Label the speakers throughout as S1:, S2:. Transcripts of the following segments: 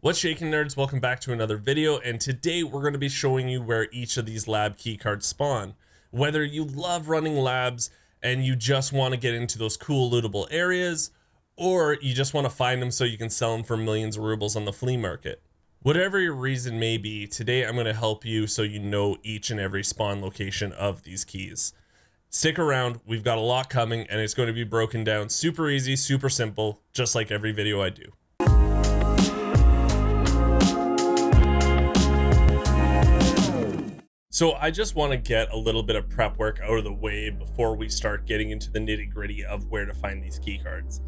S1: What's shaking, nerds? Welcome back to another video, and today we're going to be showing you where each of these lab keycards spawn. Whether you love running labs and you just want to get into those cool lootable areas, or you just want to find them so you can sell them for millions of rubles on the flea market. Whatever your reason may be, today I'm going to help you so you know each and every spawn location of these keys. Stick around, we've got a lot coming, and it's going to be broken down super easy, super simple, just like every video I do. So I just want to get a little bit of prep work out of the way before we start getting into the nitty-gritty of where to find these key cards.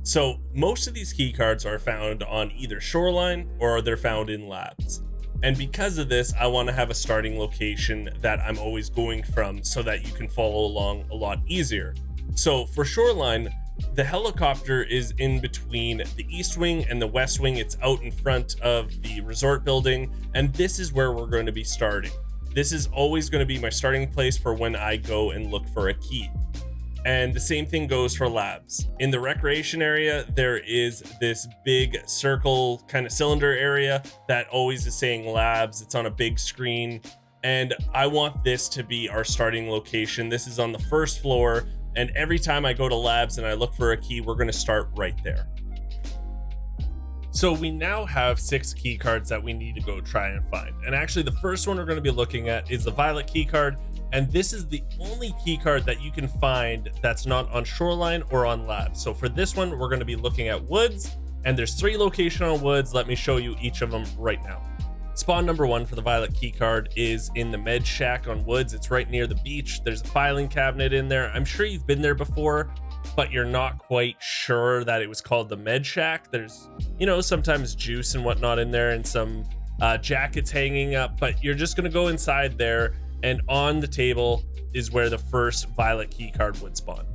S1: So most of these key cards are found on either Shoreline or they're found in labs. And because of this, I want to have a starting location that I'm always going from so that you can follow along a lot easier. So for Shoreline, the helicopter is in between the east wing and the west wing. It's out in front of the resort building, and this is where we're going to be starting. This is always going to be my starting place for when I go and look for a key. And the same thing goes for labs. In the recreation area, there is this big circle kind of cylinder area that always is saying labs. It's on a big screen. And I want this to be our starting location. This is on the first floor. And every time I go to labs and I look for a key, we're going to start right there. So we now have 6 key cards that we need to go try and find. And actually the first one we're going to be looking at is the violet key card. And this is the only key card that you can find that's not on Shoreline or on labs. So for this one, we're going to be looking at woods, and there's 3 locations on woods. Let me show you each of them right now. Spawn number 1 for the violet key card is in the med shack on woods. It's right near the beach. There's a filing cabinet in there. I'm sure you've been there before, but you're not quite sure that it was called the med shack. There's, you know, sometimes juice and whatnot in there and some jackets hanging up, but you're just going to go inside there, and on the table is where the first violet key card would spawn.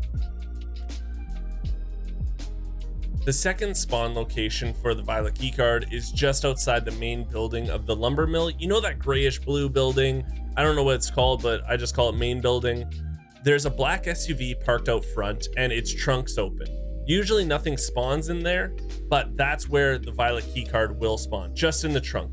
S1: The second spawn location for the violet key card is just outside the main building of the lumber mill. You know that grayish blue building? I don't know what it's called, but I just call it main building. There's a black SUV parked out front and its trunk's open. Usually nothing spawns in there, but that's where the violet key card will spawn, just in the trunk.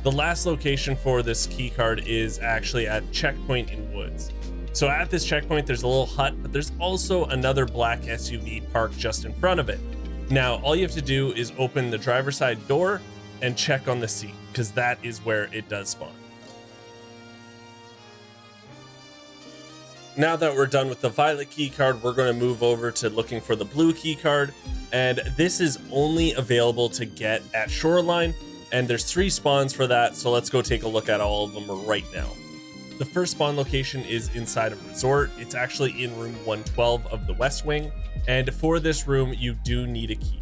S1: The last location for this key card is actually at checkpoint in woods. So at this checkpoint, there's a little hut, but there's also another black SUV parked just in front of it. Now, all you have to do is open the driver's side door and check on the seat, because that is where it does spawn. Now that we're done with the violet key card, we're going to move over to looking for the blue key card. And this is only available to get at Shoreline. And there's 3 spawns for that, so let's go take a look at all of them right now. The first spawn location is inside of Resort. It's actually in room 112 of the West Wing, and for this room, you do need a key.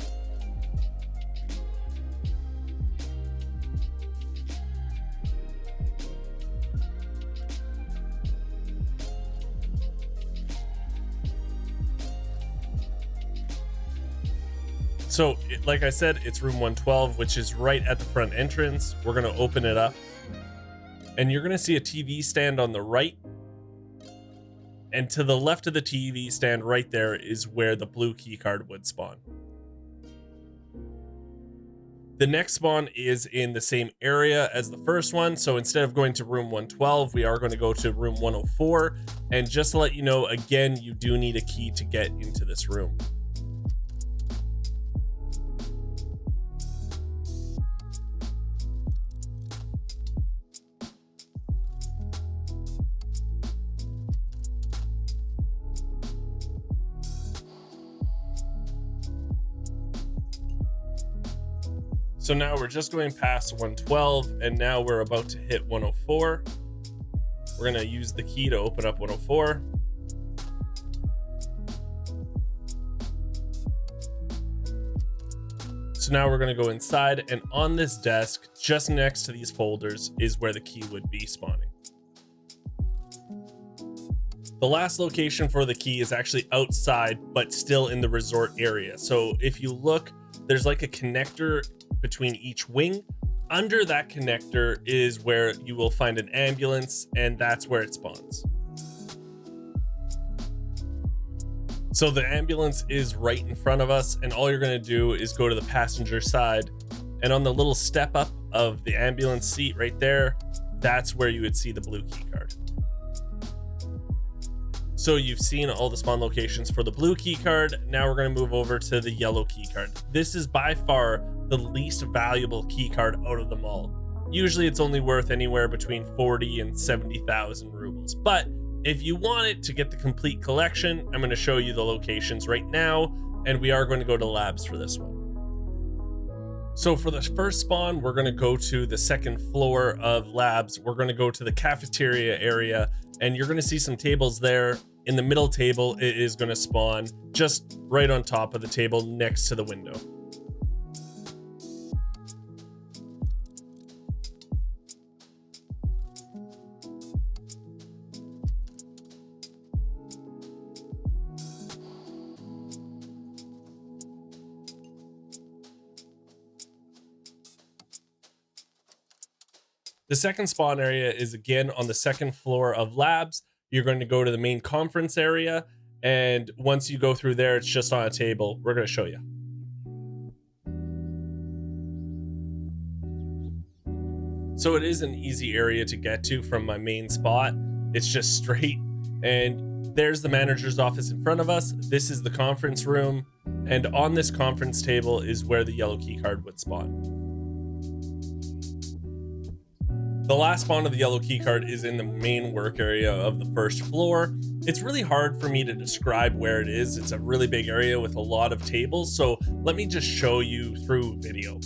S1: So, like I said, it's room 112, which is right at the front entrance. We're going to open it up, and you're going to see a TV stand on the right. And to the left of the TV stand right there is where the blue key card would spawn. The next spawn is in the same area as the first one. So instead of going to room 112, we are going to go to room 104. And just to let you know, again, you do need a key to get into this room. So now we're just going past 112, and now we're about to hit 104. We're going to use the key to open up 104. So now we're going to go inside, and on this desk, just next to these folders, is where the key would be spawning. The last location for the key is actually outside, but still in the resort area. So if you look, there's like a connector between each wing. Under that connector is where you will find an ambulance, and that's where it spawns. So the ambulance is right in front of us, and all you're going to do is go to the passenger side, and on the little step up of the ambulance seat right there, that's where you would see the blue key card. So you've seen all the spawn locations for the blue key card. Now we're going to move over to the yellow key card. This is by far the least valuable key card out of them all. Usually it's only worth anywhere between 40 and 70,000 rubles. But if you want it to get the complete collection, I'm going to show you the locations right now, and we are going to go to labs for this one. So for the first spawn, we're going to go to the second floor of labs. We're going to go to the cafeteria area, and you're going to see some tables there. In the middle table, it is going to spawn just right on top of the table next to the window. The second spawn area is again on the second floor of labs. You're going to go to the main conference area, and once you go through there, it's just on a table. We're going to show you. So it is an easy area to get to from my main spot. It's just straight, and there's the manager's office in front of us. This is the conference room, and on this conference table is where the yellow key card would spawn. The last spawn of the yellow key card is in the main work area of the first floor. It's really hard for me to describe where it is. It's a really big area with a lot of tables, so let me just show you through video.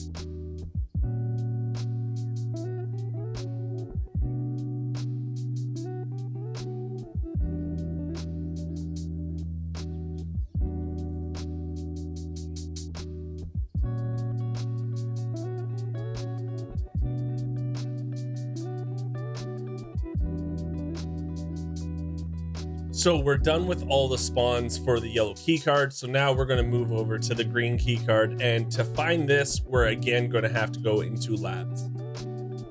S1: So we're done with all the spawns for the yellow key card. So now we're going to move over to the green key card. And to find this, we're again going to have to go into labs.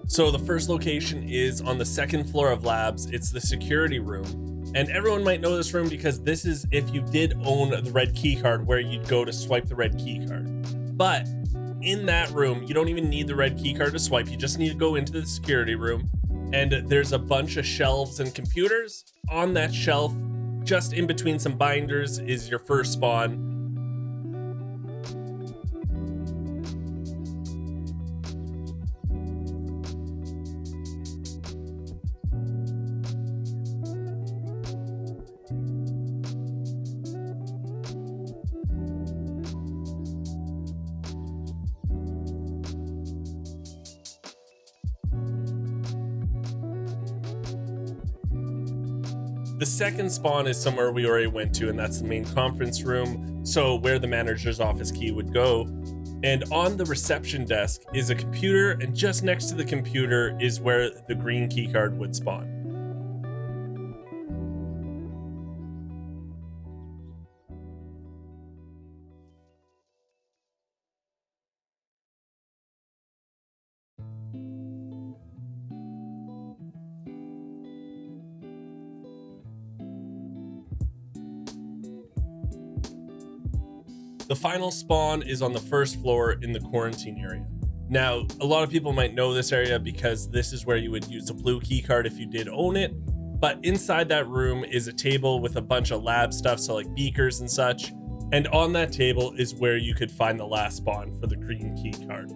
S1: So the first location is on the second floor of labs. It's the security room. And everyone might know this room because this is if you did own the red key card where you'd go to swipe the red key card. But in that room, you don't even need the red key card to swipe. You just need to go into the security room. And there's a bunch of shelves and computers. On that shelf, just in between some binders, is your first spawn. The second spawn is somewhere we already went to, and that's the main conference room, so where the manager's office key would go. And on the reception desk is a computer, and just next to the computer is where the green key card would spawn. The final spawn is on the first floor in the quarantine area. Now, a lot of people might know this area because this is where you would use a blue key card if you did own it. But inside that room is a table with a bunch of lab stuff, so like beakers and such. And on that table is where you could find the last spawn for the green key card.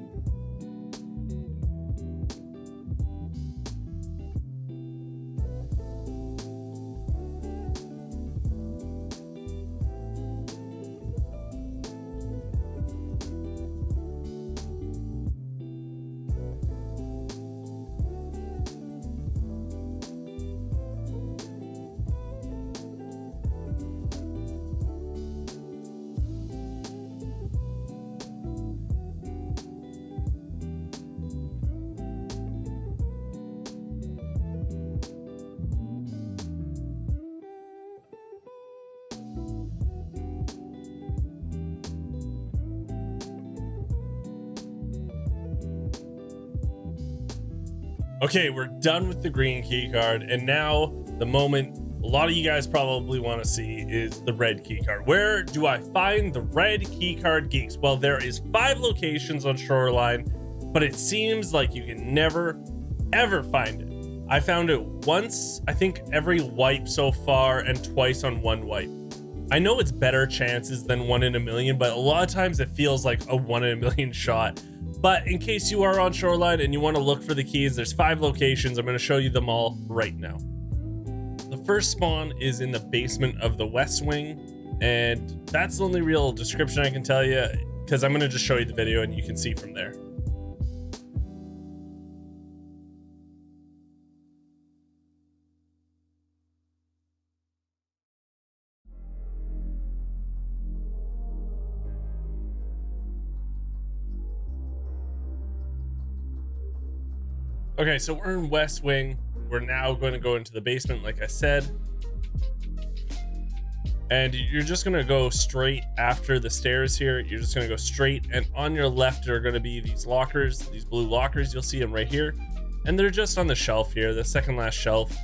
S1: Okay, we're done with the green key card, and now the moment a lot of you guys probably want to see is the red key card. Where do I find the red key card, geeks? Well, there is 5 locations on Shoreline, but it seems like you can never ever find it. I found it once, I think every wipe so far, and twice on one wipe. I know it's better chances than 1 in a million, but a lot of times it feels like a 1 in a million shot. But in case you are on Shoreline and you want to look for the keys, there's 5 locations. I'm going to show you them all right now. The first spawn is in the basement of the West Wing, and that's the only real description I can tell you, because I'm going to just show you the video and you can see from there. Okay, so we're in West Wing. We're now going to go into the basement, like I said. And you're just going to go straight after the stairs here. You're just going to go straight. And on your left are going to be these lockers, these blue lockers. You'll see them right here. And they're just on the shelf here, the second last shelf.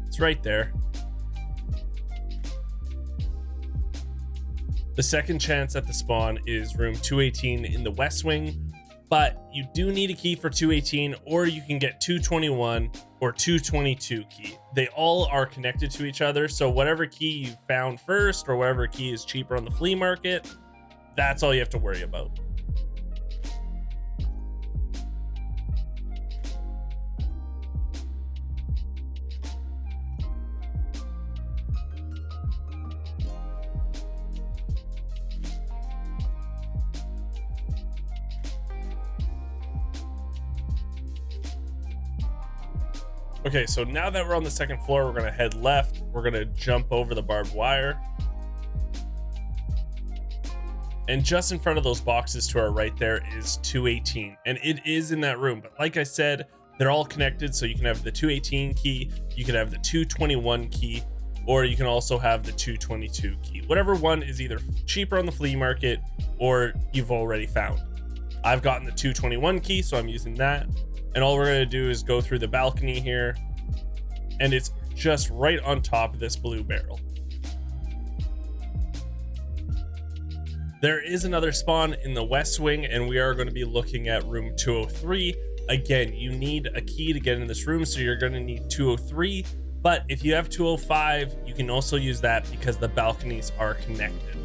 S1: It's right there. The second chance at the spawn is room 218 in the West Wing. But you do need a key for 218, or you can get 221 or 222 key. They all are connected to each other. So whatever key you found first, or whatever key is cheaper on the flea market, that's all you have to worry about. Okay, so now that we're on the second floor, we're gonna head left. We're gonna jump over the barbed wire. And just in front of those boxes to our right there is 218. And it is in that room. But like I said, they're all connected. So you can have the 218 key, you can have the 221 key, or you can also have the 222 key. Whatever one is either cheaper on the flea market or you've already found. I've gotten the 221 key, so I'm using that. And all we're going to do is go through the balcony here, and it's just right on top of this blue barrel. There is another spawn in the West Wing, and we are going to be looking at room 203. Again, you need a key to get in this room, so you're going to need 203. But if you have 205, you can also use that because the balconies are connected.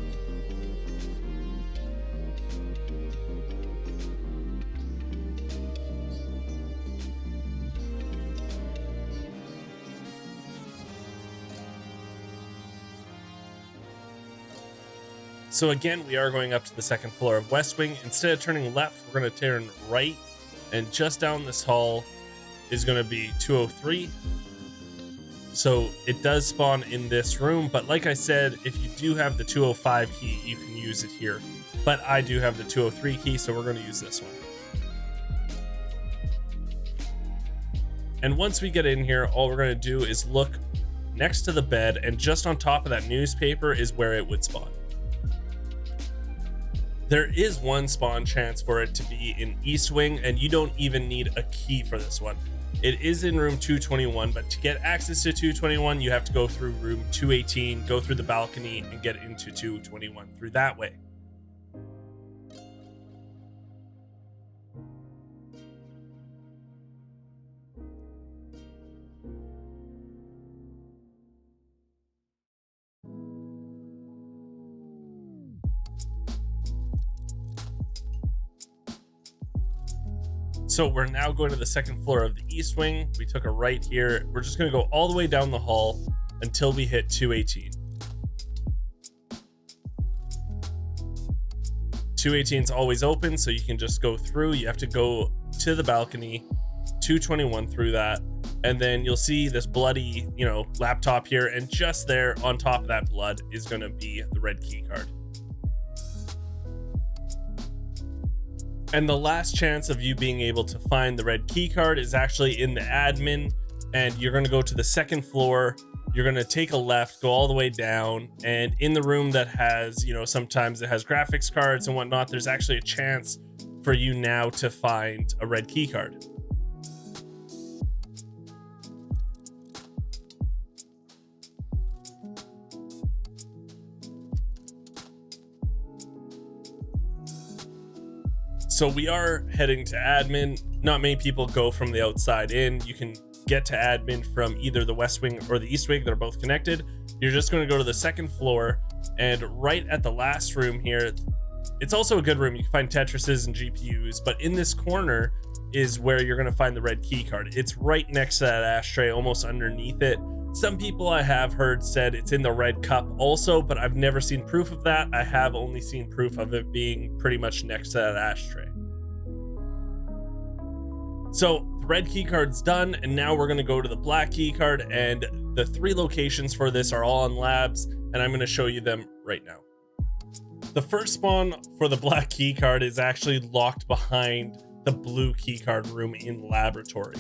S1: So again, we are going up to the second floor of West Wing. Instead of turning left, we're going to turn right, and just down this hall is going to be 203. So it does spawn in this room, but like I said, if you do have the 205 key, you can use it here. But I do have the 203 key, so we're going to use this one. And once we get in here, all we're going to do is look next to the bed, and just on top of that newspaper is where it would spawn. There is one spawn chance for it to be in East Wing, and you don't even need a key for this one. It is in room 221, but to get access to 221, you have to go through room 218, go through the balcony, and get into 221 through that way. So we're now going to the second floor of the East Wing. We took a right here. We're just going to go all the way down the hall until we hit 218. 218 is always open, so you can just go through. You have to go to the balcony, 221 through that, and then you'll see this bloody, laptop here, and just there on top of that blood is going to be the red key card. And the last chance of you being able to find the red key card is actually in the admin, and you're going to go to the second floor. You're going to take a left, go all the way down, and in the room that has, sometimes it has graphics cards and whatnot, there's actually a chance for you now to find a red key card. So we are heading to admin. Not many people go from the outside in. You can get to admin from either the west wing or the east wing. They're both connected. You're just going to go to the second floor, and right at the last room here, it's also a good room. You can find Tetrises and GPUs, but in this corner is where you're going to find the red key card. It's right next to that ashtray, almost underneath it. Some people I have heard said it's in the red cup also, but I've never seen proof of that. I have only seen proof of it being pretty much next to that ashtray. So the red key card's done, and now we're going to go to the black key card, and the 3 locations for this are all on labs, and I'm going to show you them right now. The first spawn for the black key card is actually locked behind the blue key card room in laboratory.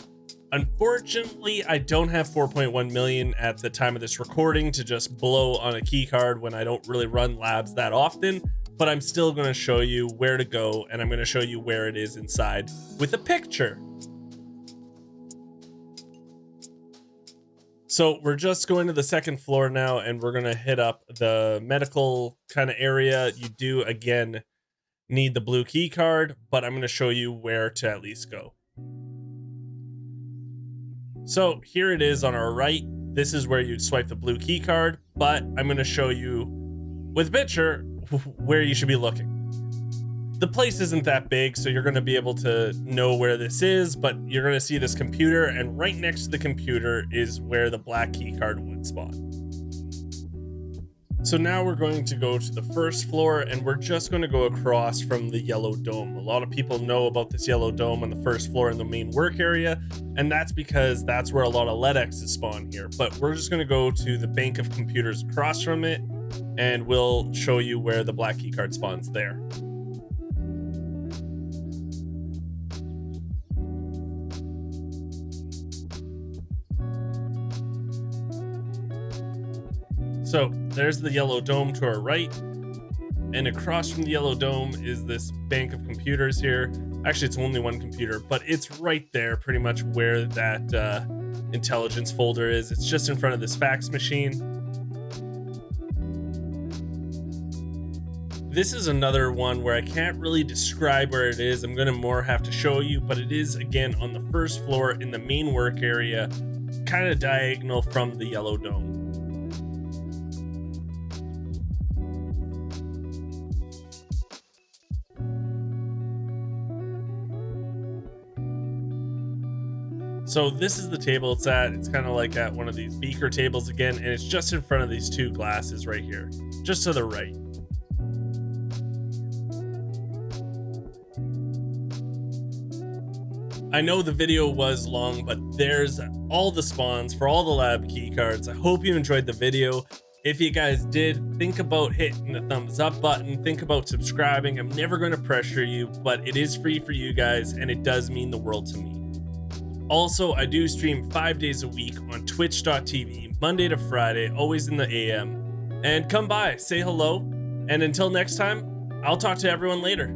S1: Unfortunately, I don't have 4.1 million at the time of this recording to just blow on a key card when I don't really run labs that often, but I'm still going to show you where to go, and I'm going to show you where it is inside with a picture. So we're just going to the second floor now, and we're going to hit up the medical kind of area. You do, again, need the blue key card, but I'm going to show you where to at least go. So here it is on our right. This is where you'd swipe the blue key card, but I'm going to show you with a picture where you should be looking. The place isn't that big, so you're going to be able to know where this is, but you're going to see this computer, and right next to the computer is where the black key card would spawn. So now we're going to go to the first floor, and we're just going to go across from the yellow dome. A lot of people know about this yellow dome on the first floor in the main work area, and that's because that's where a lot of LEDXs spawn here. But we're just going to go to the bank of computers across from it, and we'll show you where the black key card spawns there. So there's the yellow dome to our right, and across from the yellow dome is this bank of computers here. Actually, it's only one computer, but it's right there, pretty much where that intelligence folder is. It's just in front of this fax machine. This is another one where I can't really describe where it is. I'm going to more have to show you, but it is, again, on the first floor in the main work area, kind of diagonal from the yellow dome. So this is the table it's at. It's kind of like at one of these beaker tables again, and it's just in front of these 2 glasses right here, just to the right. I know the video was long, but there's all the spawns for all the lab key cards. I hope you enjoyed the video. If you guys did, think about hitting the thumbs up button. Think about subscribing. I'm never going to pressure you, but it is free for you guys, and it does mean the world to me. Also, I do stream 5 days a week on twitch.tv, Monday to Friday, always in the AM. And come by, say hello, and until next time, I'll talk to everyone later.